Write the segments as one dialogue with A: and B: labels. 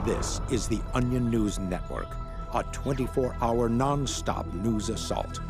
A: This is the Onion News Network, a 24-hour non-stop news assault.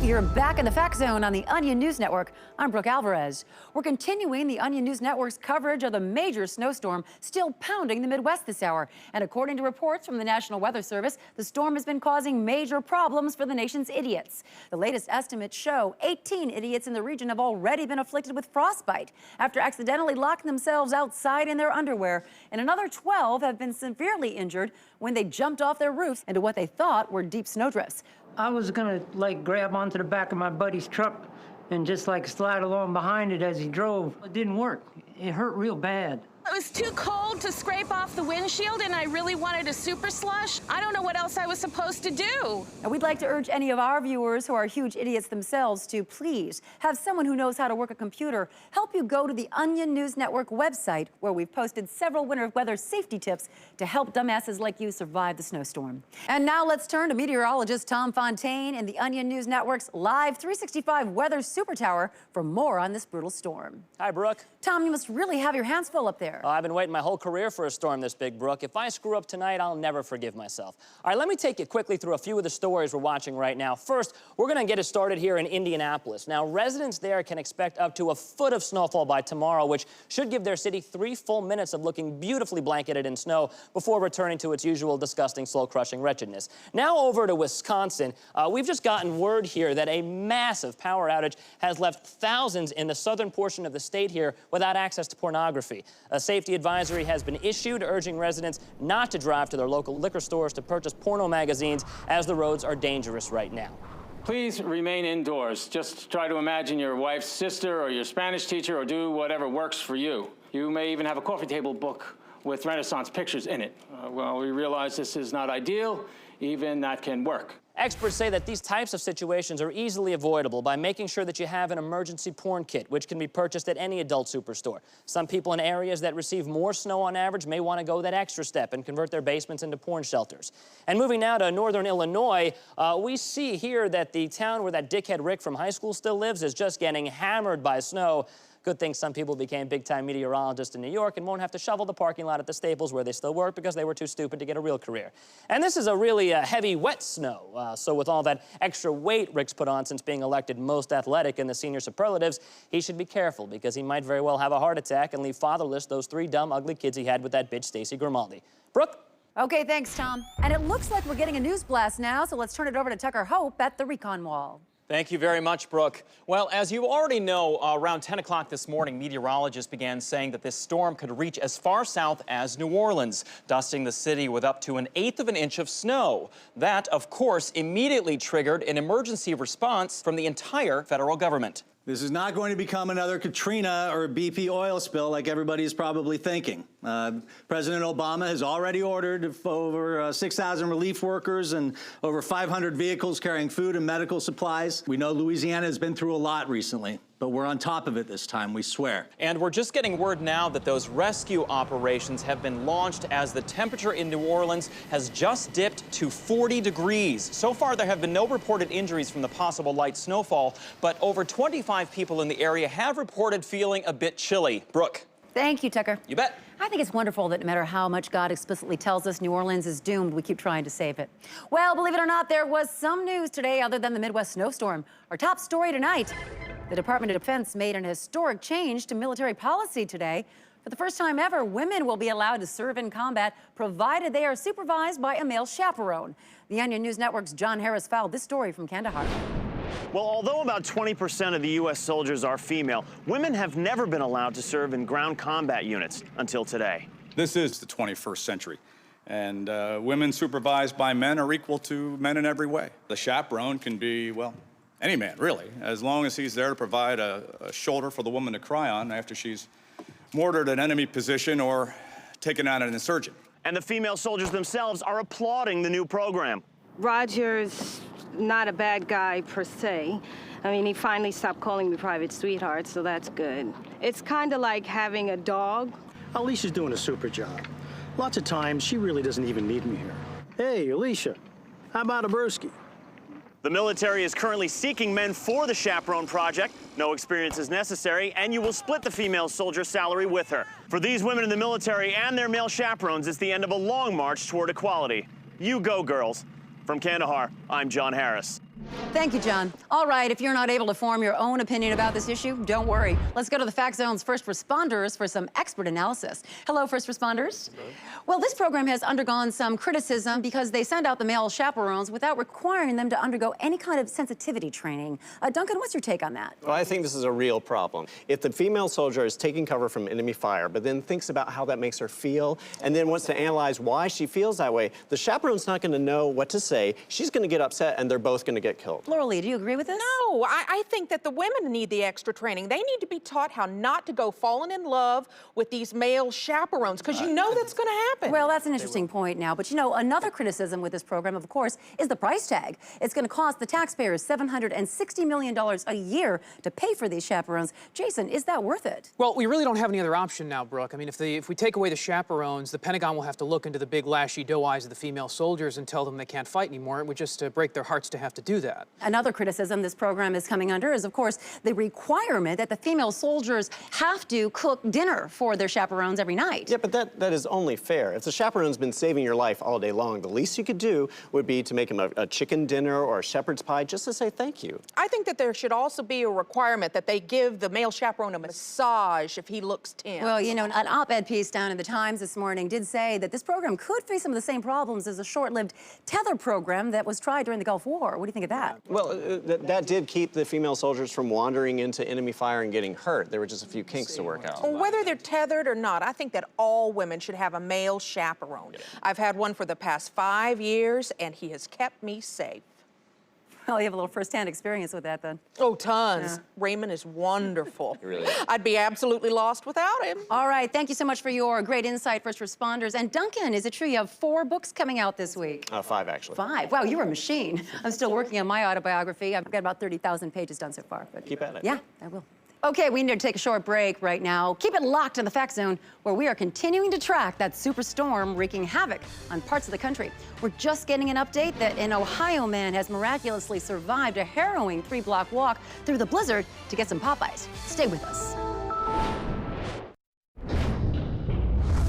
B: You're back in the Fact Zone on the Onion News Network. I'm Brooke Alvarez. We're continuing the Onion News Network's coverage of the major snowstorm still pounding the Midwest this hour. And according to reports from the National Weather Service, the storm has been causing major problems for the nation's idiots. The latest estimates show 18 idiots in the region have already been afflicted with frostbite after accidentally locking themselves outside in their underwear. And another 12 have been severely injured when they jumped off their roofs into what they thought were deep snowdrifts.
C: I was gonna grab onto the back of my buddy's truck and just slide along behind it as he drove. It didn't work. It hurt real bad.
D: It was too cold to scrape off the windshield, and I really wanted a super slush. I don't know what else I was supposed to do.
B: And we'd like to urge any of our viewers who are huge idiots themselves to please have someone who knows how to work a computer help you go to the Onion News Network website, where we've posted several winter weather safety tips to help dumbasses like you survive the snowstorm. And now let's turn to meteorologist Tom Fontaine in the Onion News Network's live 365 weather super tower for more on this brutal storm.
E: Hi, Brooke.
B: Tom, you must really have your hands full up there.
E: I've been waiting my whole career for a storm this big, Brooke. If I screw up tonight, I'll never forgive myself. All right, let me take you quickly through a few of the stories we're watching right now. First, we're going to get it started here in Indianapolis. Now, residents there can expect up to a foot of snowfall by tomorrow, which should give their city 3 full minutes of looking beautifully blanketed in snow before returning to its usual disgusting, slow-crushing wretchedness. Now over to Wisconsin. We've just gotten word here that a massive power outage has left thousands in the southern portion of the state here without access to pornography. A safety advisory has been issued urging residents not to drive to their local liquor stores to purchase porno magazines, as the roads are dangerous right now.
F: Please remain indoors. Just try to imagine your wife's sister or your Spanish teacher, or do whatever works for you. You may even have a coffee table book with Renaissance pictures in it. Well, we realize this is not ideal. Even that can work.
E: Experts say that these types of situations are easily avoidable by making sure that you have an emergency porn kit, which can be purchased at any adult superstore. Some people in areas that receive more snow on average may want to go that extra step and convert their basements into porn shelters. And moving now to northern Illinois, we see here that the town where that dickhead Rick from high school still lives is just getting hammered by snow. Good thing some people became big-time meteorologists in New York and won't have to shovel the parking lot at the Staples where they still work because they were too stupid to get a real career. And this is a really heavy, wet snow. So with all that extra weight Rick's put on since being elected most athletic in the senior superlatives, he should be careful because he might very well have a heart attack and leave fatherless those 3 dumb, ugly kids he had with that bitch Stacey Grimaldi. Brooke?
B: Okay, thanks, Tom. And it looks like we're getting a news blast now, so let's turn it over to Tucker Hope at the Recon Wall.
G: Thank you very much, Brooke. Well, as you already know, around 10 o'clock this morning, meteorologists began saying that this storm could reach as far south as New Orleans, dusting the city with up to 1/8 of an inch of snow. That, of course, immediately triggered an emergency response from the entire federal government.
H: This is not going to become another Katrina or BP oil spill like everybody is probably thinking. President Obama has already ordered over 6,000 relief workers and over 500 vehicles carrying food and medical supplies. We know Louisiana has been through a lot recently, but we're on top of it this time, we swear.
G: And we're just getting word now that those rescue operations have been launched as the temperature in New Orleans has just dipped to 40 degrees. So far, there have been no reported injuries from the possible light snowfall, but over 25 people in the area have reported feeling a bit chilly. Brooke.
B: Thank you, Tucker.
G: You bet.
B: I think it's wonderful that no matter how much God explicitly tells us New Orleans is doomed, we keep trying to save it. Well, believe it or not, there was some news today other than the Midwest snowstorm. Our top story tonight, the Department of Defense made an historic change to military policy today. For the first time ever, women will be allowed to serve in combat, provided they are supervised by a male chaperone. The Onion News Network's John Harris fouled this story from Kandahar.
I: Well, although about 20% of the U.S. soldiers are female, women have never been allowed to serve in ground combat units until today.
J: This is the 21st century, and women supervised by men are equal to men in every way. The chaperone can be, well, any man, really, as long as he's there to provide a shoulder for the woman to cry on after she's mortared an enemy position or taken out an insurgent.
I: And the female soldiers themselves are applauding the new program.
K: Roger's not a bad guy per se. I mean, he finally stopped calling me private sweetheart, so that's good. It's kind of like having a dog.
L: Alicia's doing a super job. Lots of times, she really doesn't even need me here. Hey, Alicia, how about a brewski?
I: The military is currently seeking men for the Chaperone Project. No experience is necessary, and you will split the female soldier's salary with her. For these women in the military and their male chaperones, it's the end of a long march toward equality. You go, girls. From Kandahar, I'm John Harris.
B: Thank you, John. All right, if you're not able to form your own opinion about this issue, don't worry. Let's go to the Fact Zone's first responders for some expert analysis. Hello, first responders. Hello. Well, this program has undergone some criticism because they send out the male chaperones without requiring them to undergo any kind of sensitivity training. Duncan, what's your take on that?
M: Well, I think this is a real problem. If the female soldier is taking cover from enemy fire, but then thinks about how that makes her feel, and then wants to analyze why she feels that way, the chaperone's not going to know what to say. She's going to get upset, and they're both going to get killed.
B: Laura Lee, do you agree with this?
N: No, I think that the women need the extra training. They need to be taught how not to go falling in love with these male chaperones, because you know that's going to happen.
B: Well, that's an interesting point now. But, you know, another criticism with this program, of course, is the price tag. It's going to cost the taxpayers $760 million a year to pay for these chaperones. Jason, is that worth it?
O: Well, we really don't have any other option now, Brooke. I mean, if we take away the chaperones, the Pentagon will have to look into the big lashy doe eyes of the female soldiers and tell them they can't fight anymore. It would just break their hearts to have to do that.
B: Another criticism this program is coming under is, of course, the requirement that the female soldiers have to cook dinner for their chaperones every night.
M: Yeah, but that is only fair. If the chaperone's been saving your life all day long, the least you could do would be to make him a chicken dinner or a shepherd's pie just to say thank you.
N: I think that there should also be a requirement that they give the male chaperone a massage if he looks tense.
B: Well, you know, an op-ed piece down in the Times this morning did say that this program could face some of the same problems as a short-lived tether program that was tried during the Gulf War. What do you think of that?
M: Well, that did keep the female soldiers from wandering into enemy fire and getting hurt. There were just a few kinks to work out.
N: Whether they're tethered or not, I think that all women should have a male chaperone. I've had one for the past 5 years, and he has kept me safe.
B: Well, you have a little first-hand experience with that, then.
N: Oh, tons.
B: Yeah.
N: Raymond is wonderful.
M: Really is.
N: I'd be absolutely lost without him.
B: All right, thank you so much for your great insight, first responders. And Duncan, is it true you have 4 books coming out this week?
M: 5, actually.
B: 5? Wow, you're a machine. I'm still working on my autobiography. I've got about 30,000 pages done so far. But
M: keep at it.
B: Yeah, I will. Okay, we need to take a short break right now. Keep it locked in the Fact Zone, where we are continuing to track that superstorm wreaking havoc on parts of the country. We're just getting an update that an Ohio man has miraculously survived a harrowing 3-block walk through the blizzard to get some Popeyes. Stay with us.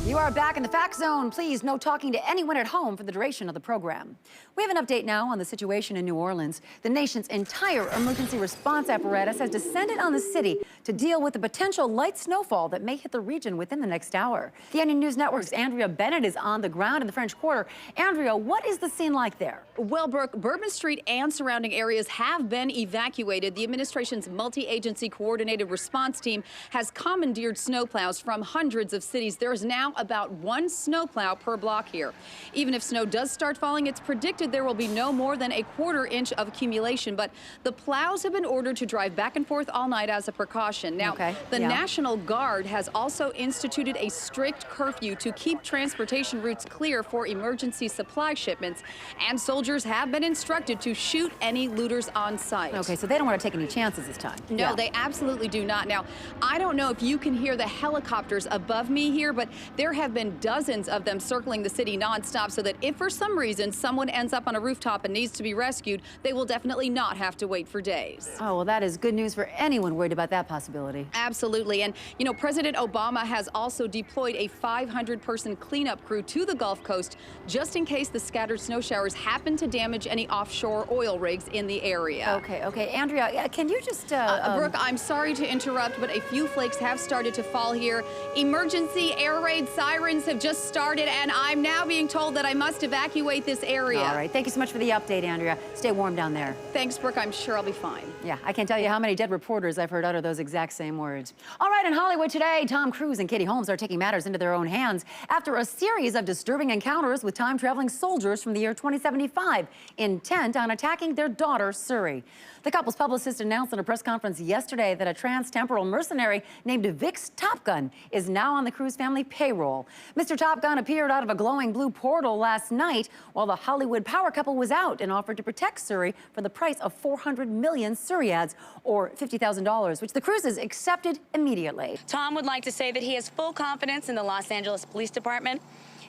B: You are back in the Fact Zone. Please, no talking to anyone at home for the duration of the program. We have an update now on the situation in New Orleans. The nation's entire emergency response apparatus has descended on the city to deal with the potential light snowfall that may hit the region within the next hour. The Onion News Network's Andrea Bennett is on the ground in the French Quarter. Andrea, what is the scene like there?
P: Well, Brooke, Bourbon Street and surrounding areas have been evacuated. The administration's multi-agency coordinated response team has commandeered snowplows from hundreds of cities. There is now about 1 snowplow per block here. Even if snow does start falling, it's predicted there will be no more than a 1/4 inch of accumulation. But the plows have been ordered to drive back and forth all night as a precaution. Now, the National Guard has also instituted a strict curfew to keep transportation routes clear for emergency supply shipments. And soldiers have been instructed to shoot any looters on site.
B: Okay, so they don't want to take any chances this time.
P: No, they absolutely do not. Now, I don't know if you can hear the helicopters above me here, but there have been dozens of them circling the city nonstop so that if for some reason someone ends up on a rooftop and needs to be rescued, they will definitely not have to wait for days.
B: Oh, well, that is good news for anyone worried about that possibility.
P: Absolutely. And, you know, President Obama has also deployed a 500-person cleanup crew to the Gulf Coast just in case the scattered snow showers happen to damage any offshore oil rigs in the area.
B: Okay. Andrea, can you just...
P: Brooke, I'm sorry to interrupt, but a few flakes have started to fall here. Emergency air raid sirens have just started, and I'm now being told that I must evacuate this area.
B: All right. Thank you so much for the update, Andrea. Stay warm down there.
P: Thanks, Brooke. I'm sure I'll be fine.
B: Yeah, I can't tell you how many dead reporters I've heard utter those exact same words. All right, in Hollywood today, Tom Cruise and Katie Holmes are taking matters into their own hands after a series of disturbing encounters with time-traveling soldiers from the year 2075, intent on attacking their daughter, Suri. The couple's publicist announced in a press conference yesterday that a trans-temporal mercenary named Vic's Top Gun is now on the Cruise family payroll. viral. Mr. Top Gun appeared out of a glowing blue portal last night while the Hollywood power couple was out and offered to protect Suri for the price of 400 million Suriads, or $50,000, which the Cruzes accepted immediately.
Q: Tom would like to say that he has full confidence in the Los Angeles Police Department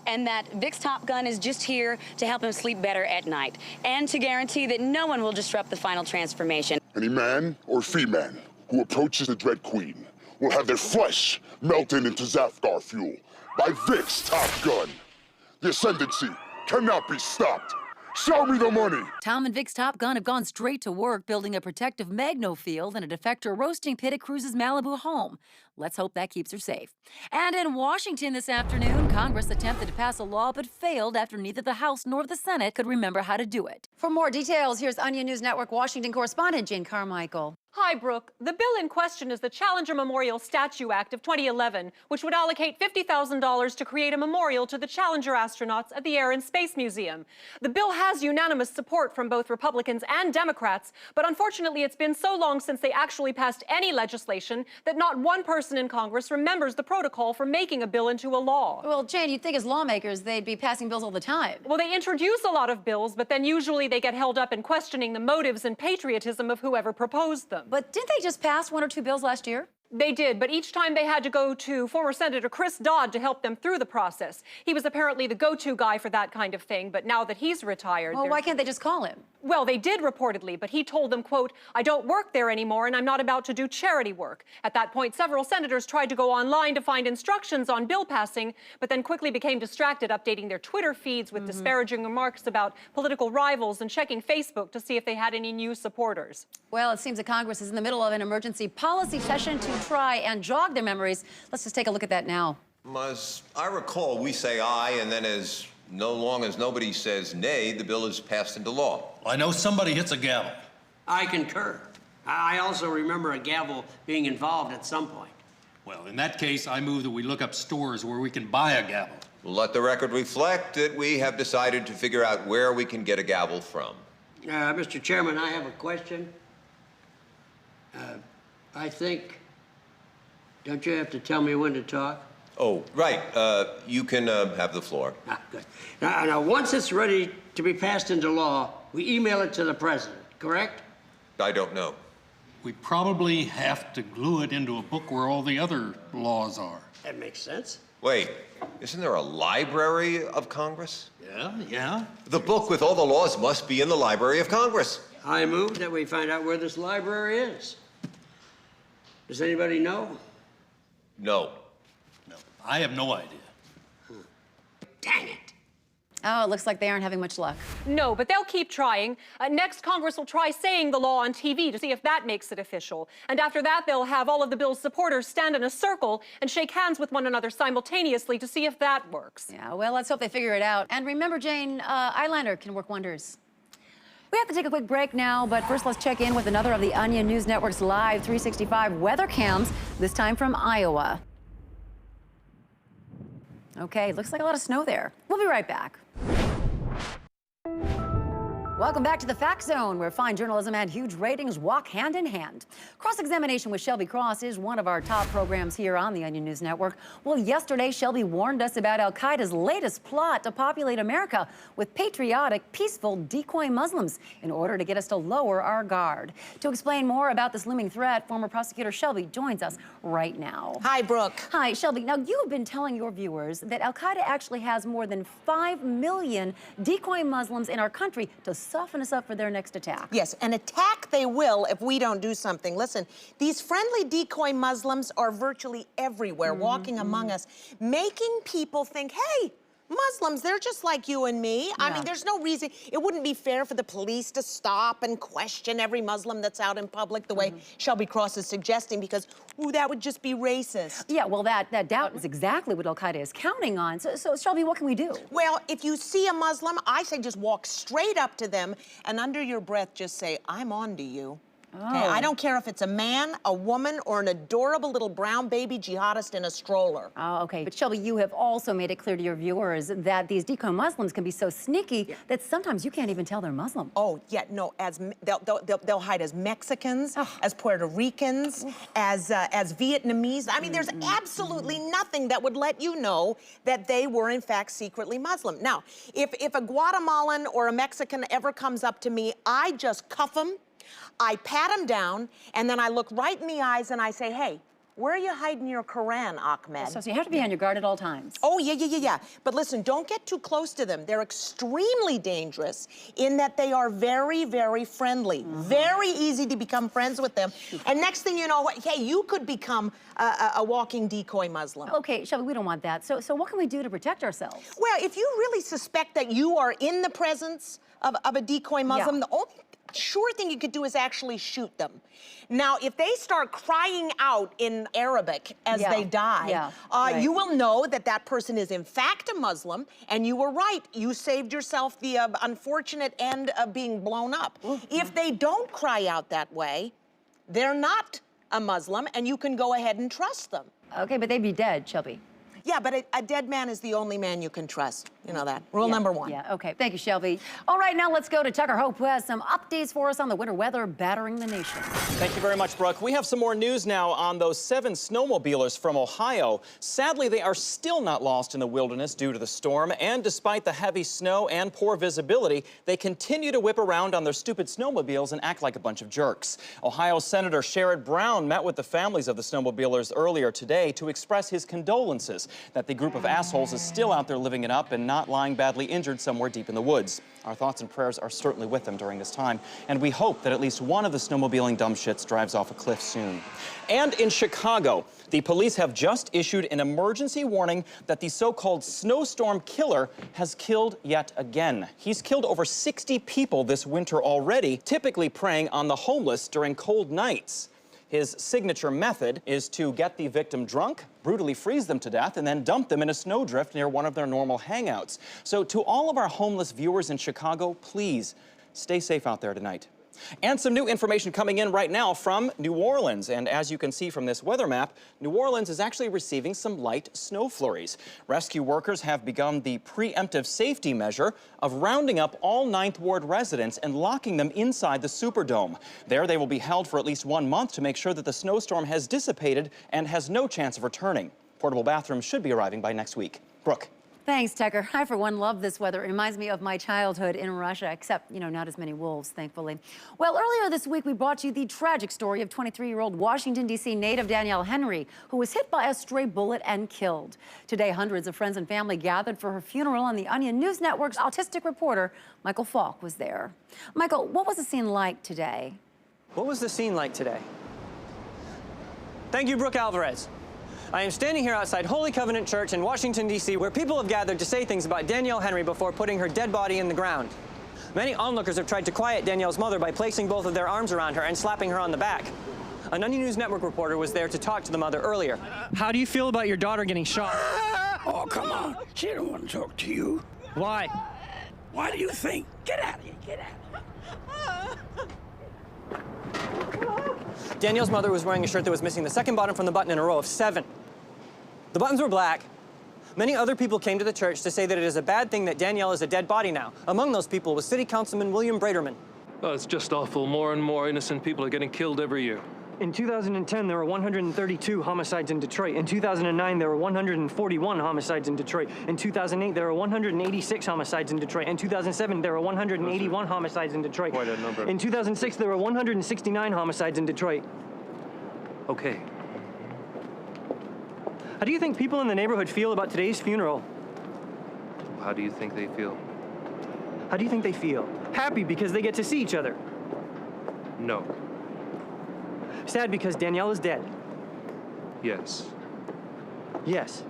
Q: and that Vic's Top Gun is just here to help him sleep better at night and to guarantee that no one will disrupt the final transformation.
R: Any man or female who approaches the Dread Queen will have their flesh melted into Zafgar fuel by Vic's Top Gun. The ascendancy cannot be stopped. Show me the money!
B: Tom and Vic's Top Gun have gone straight to work building a protective magno field and a defector roasting pit at Cruz's Malibu home. Let's hope that keeps her safe. And in Washington this afternoon, Congress attempted to pass a law but failed after neither the House nor the Senate could remember how to do it. For more details, here's Onion News Network Washington correspondent Jane Carmichael.
S: Hi, Brooke. The bill in question is the Challenger Memorial Statue Act of 2011, which would allocate $50,000 to create a memorial to the Challenger astronauts at the Air and Space Museum. The bill has unanimous support from both Republicans and Democrats, but unfortunately it's been so long since they actually passed any legislation that not one person in Congress remembers the protocol for making a bill into a law.
B: Well, Jane, you'd think as lawmakers they'd be passing bills all the time.
S: Well, they introduce a lot of bills, but then usually they get held up in questioning the motives and patriotism of whoever proposed them.
B: But didn't they just pass 1 or 2 bills last year?
S: They did, but each time they had to go to former Senator Chris Dodd to help them through the process. He was apparently the go-to guy for that kind of thing, but now that he's retired...
B: Well, why can't they just call him?
S: Well, they did reportedly, but he told them, quote, "I don't work there anymore and I'm not about to do charity work." At that point, several senators tried to go online to find instructions on bill passing, but then quickly became distracted updating their Twitter feeds with disparaging remarks about political rivals and checking Facebook to see if they had any new supporters.
B: Well, it seems that Congress is in the middle of an emergency policy session to try and jog their memories. Let's just take a look at that now.
T: As I recall, we say aye, and then as long as nobody says nay, the bill is passed into law.
U: I know somebody hits a gavel.
V: I concur. I also remember a gavel being involved at some point.
U: Well, in that case, I move that we look up stores where we can buy a gavel.
T: Let the record reflect that we have decided to figure out where we can get a gavel from.
V: Mr. Chairman, I have a question. I think, don't you have to tell me when to talk?
T: Oh, right. You can have the floor.
V: Good. Now, once it's ready to be passed into law, we email it to the president, correct?
T: I don't know.
U: We probably have to glue it into a book where all the other laws are.
V: That makes sense.
T: Wait, isn't there a Library of Congress?
U: Yeah.
T: The book with all the laws must be in the Library of Congress.
V: I move that we find out where this library is. Does anybody know?
T: No.
U: I have no idea.
V: Dang it.
B: Oh, it looks like they aren't having much luck.
S: No, but they'll keep trying. Next, Congress will try saying the law on TV to see if that makes it official. And after that, they'll have all of the bill's supporters stand in a circle and shake hands with one another simultaneously to see if that works.
B: Yeah, well, let's hope they figure it out. And remember, Jane, eyeliner can work wonders. We have to take a quick break now, but first let's check in with another of the Onion News Network's live 365 weather cams, this time from Iowa. Okay, looks like a lot of snow there. We'll be right back. Welcome back to the Fact Zone, where fine journalism and huge ratings walk hand in hand. Cross-examination with Shelby Cross is one of our top programs here on the Onion News Network. Well, yesterday, Shelby warned us about al-Qaeda's latest plot to populate America with patriotic, peaceful decoy Muslims in order to get us to lower our guard. To explain more about this looming threat, former prosecutor Shelby joins us right now.
N: Hi, Brooke.
B: Hi, Shelby. Now, you have been telling your viewers that al-Qaeda actually has more than 5 million decoy Muslims in our country to soften us up for their next attack.
N: Yes, an attack they will if we don't do something. Listen, these friendly decoy Muslims are virtually everywhere, walking among us, making people think, hey, Muslims, they're just like you and me. I mean, there's no reason. It wouldn't be fair for the police to stop and question every Muslim that's out in public the way Shelby Cross is suggesting, because, ooh, that would just be racist.
B: Yeah, well, that doubt is exactly what al-Qaeda is counting on. So, Shelby, what can we do?
N: Well, if you see a Muslim, I say just walk straight up to them and under your breath just say, I'm on to you. Okay, I don't care if it's a man, a woman, or an adorable little brown baby jihadist in a stroller.
B: Oh, okay. But Shelby, you have also made it clear to your viewers that these decoy Muslims can be so sneaky that sometimes you can't even tell they're Muslim.
N: Oh, yeah, no, they'll hide as Mexicans, as Puerto Ricans, as Vietnamese. I mean, there's absolutely nothing that would let you know that they were, in fact, secretly Muslim. Now, if a Guatemalan or a Mexican ever comes up to me, I just cuff them, I pat him down, and then I look right in the eyes and I say, hey, where are you hiding your Quran, Ahmed?
B: So you have to be on your guard at all times.
N: Oh, yeah. But listen, don't get too close to them. They're extremely dangerous in that they are very, very friendly. Very easy to become friends with them. And next thing you know, hey, you could become a walking decoy Muslim.
B: Okay, Shelby, we don't want that. So what can we do to protect ourselves?
N: Well, if you really suspect that you are in the presence of a decoy Muslim, the only sure thing you could do is actually shoot them. Now, if they start crying out in Arabic as they die, you will know that that person is in fact a Muslim, and you were right. You saved yourself the unfortunate end of being blown up. If they don't cry out that way, they're not a Muslim, and you can go ahead and trust them.
B: Okay, but they'd be dead, Shelby.
N: Yeah, but a dead man is the only man you can trust. You know that. Rule number one.
B: Yeah, okay. Thank you, Shelby. All right, now let's go to Tucker Hope, who has some updates for us on the winter weather battering the nation.
G: Thank you very much, Brooke. We have some more news now on those 7 snowmobilers from Ohio. Sadly, they are still not lost in the wilderness due to the storm, and despite the heavy snow and poor visibility, they continue to whip around on their stupid snowmobiles and act like a bunch of jerks. Ohio Senator Sherrod Brown met with the families of the snowmobilers earlier today to express his condolences that the group of assholes is still out there living it up and not lying badly injured somewhere deep in the woods. Our thoughts and prayers are certainly with them during this time, and we hope that at least one of the snowmobiling dumb shits drives off a cliff soon. And in Chicago, the police have just issued an emergency warning that the so-called snowstorm killer has killed yet again. He's killed over 60 people this winter already, typically preying on the homeless during cold nights. His signature method is to get the victim drunk, brutally freeze them to death, and then dump them in a snowdrift near one of their normal hangouts. So to all of our homeless viewers in Chicago, please stay safe out there tonight. And some new information coming in right now from New Orleans. And as you can see from this weather map, New Orleans is actually receiving some light snow flurries. Rescue workers have begun the preemptive safety measure of rounding up all 9th Ward residents and locking them inside the Superdome. There they will be held for at least 1 month to make sure that the snowstorm has dissipated and has no chance of returning. Portable bathrooms should be arriving by next week. Brooke.
B: Thanks, Tucker. I, for one, love this weather. It reminds me of my childhood in Russia, except, not as many wolves, thankfully. Well, earlier this week, we brought you the tragic story of 23-year-old Washington, D.C. native Danielle Henry, who was hit by a stray bullet and killed. Today, hundreds of friends and family gathered for her funeral, and the Onion News Network's autistic reporter, Michael Falk, was there. Michael, what was the scene like today?
A: What was the scene like today? Thank you, Brooke Alvarez. I am standing here outside Holy Covenant Church in Washington, D.C., where people have gathered to say things about Danielle Henry before putting her dead body in the ground. Many onlookers have tried to quiet Danielle's mother by placing both of their arms around her and slapping her on the back. An Onion News Network reporter was there to talk to the mother earlier. How do you feel about your daughter getting shot?
C: Oh, come on. She don't want to talk to you.
A: Why?
C: Why do you think? Get out of here. Get out of here.
A: Danielle's mother was wearing a shirt that was missing the second bottom from the button in a row of 7. The buttons were black. Many other people came to the church to say that it is a bad thing that Danielle is a dead body now. Among those people was City Councilman William Braderman.
W: Oh, it's just awful. More and more innocent people are getting killed every year.
A: In 2010, there were 132 homicides in Detroit. In 2009, there were 141 homicides in Detroit. In 2008, there were 186 homicides in Detroit. In 2007, there were 181 homicides in Detroit.
W: Quite a number.
A: In 2006, there were 169 homicides in Detroit.
W: Okay.
A: How do you think people in the neighborhood feel about today's funeral?
W: How do you think they feel?
A: How do you think they feel? Happy because they get to see each other.
W: No.
A: Sad because Danielle is dead.
W: Yes.
A: Yes.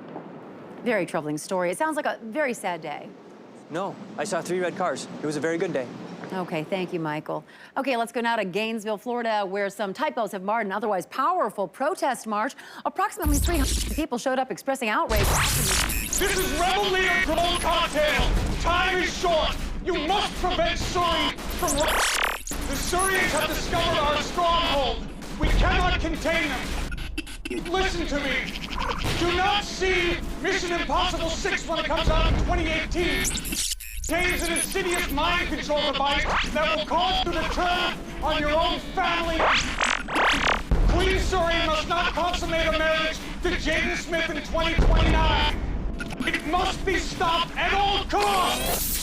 B: Very troubling story. It sounds like a very sad day.
A: No, I saw 3 red cars. It was a very good day.
B: Okay, thank you, Michael. Okay, let's go now to Gainesville, Florida, where some typos have marred an otherwise powerful protest march. Approximately 300 people showed up expressing outrage.
C: This is Rebel Leader Gold Cocktail. Time is short. You must prevent Surrey from...
D: The Syrians have discovered our stronghold. We cannot contain them. Listen to me. Do not see Mission Impossible 6 when it comes out in 2018. Contains an insidious mind control device that will cause you to turn on your own family. Queen Suri must not consummate a marriage to Jaden Smith in 2029. It must be stopped at all costs!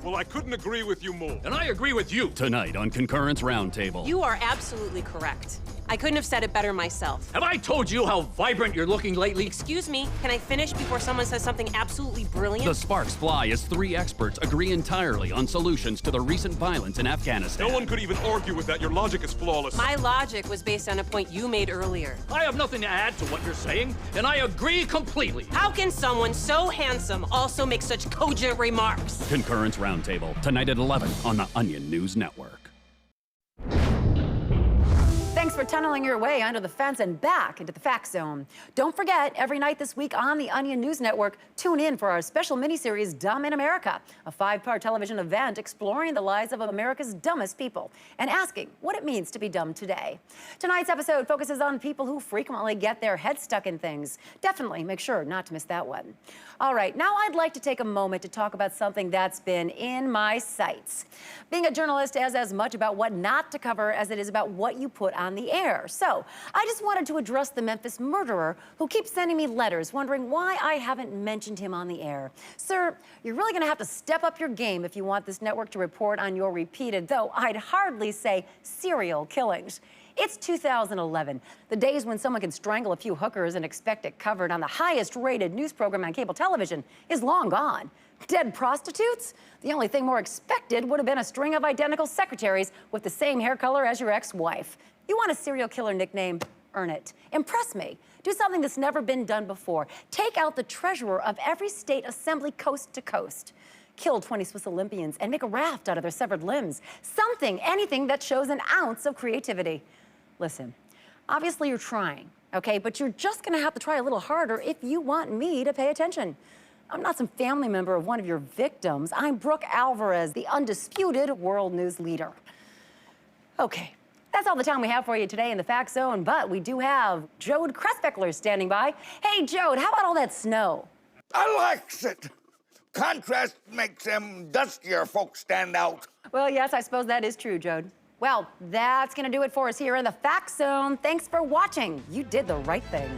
E: Well, I couldn't agree with you more.
F: And I agree with you.
X: Tonight on Concurrence Roundtable.
Y: You are absolutely correct. I couldn't have said it better myself.
F: Have I told you how vibrant you're looking lately?
Y: Excuse me, can I finish before someone says something absolutely brilliant?
X: The sparks fly as 3 experts agree entirely on solutions to the recent violence in Afghanistan.
E: No one could even argue with that. Your logic is flawless.
Y: My logic was based on a point you made earlier.
F: I have nothing to add to what you're saying, and I agree completely.
Y: How can someone so handsome also make such cogent remarks?
X: Concurrence Roundtable, tonight at 11 on the Onion News Network.
B: Thanks for tunneling your way under the fence and back into the Fact Zone. Don't forget, every night this week on the Onion News Network, tune in for our special miniseries, Dumb in America, a 5-part television event exploring the lives of America's dumbest people and asking what it means to be dumb today. Tonight's episode focuses on people who frequently get their heads stuck in things. Definitely make sure not to miss that one. All right, now I'd like to take a moment to talk about something that's been in my sights. Being a journalist is as much about what not to cover as it is about what you put on the air. So I just wanted to address the Memphis murderer who keeps sending me letters wondering why I haven't mentioned him on the air. Sir, you're really gonna have to step up your game if you want this network to report on your repeated, though I'd hardly say serial killings. It's 2011. The days when someone can strangle a few hookers and expect it covered on the highest rated news program on cable television is long gone. Dead prostitutes? The only thing more expected would have been a string of identical secretaries with the same hair color as your ex-wife. You want a serial killer nickname? Earn it. Impress me. Do something that's never been done before. Take out the treasurer of every state assembly coast to coast. Kill 20 Swiss Olympians and make a raft out of their severed limbs. Something, anything that shows an ounce of creativity. Listen, obviously you're trying, okay? But you're just gonna have to try a little harder if you want me to pay attention. I'm not some family member of one of your victims. I'm Brooke Alvarez, the undisputed world news leader. Okay, that's all the time we have for you today in the Fact Zone, but we do have Jode Kressbeckler standing by. Hey, Jode, how about all that snow?
C: I likes it. Contrast makes them dustier folks stand out.
B: Well, yes, I suppose that is true, Jode. Well, that's gonna do it for us here in the Fact Zone. Thanks for watching. You did the right thing.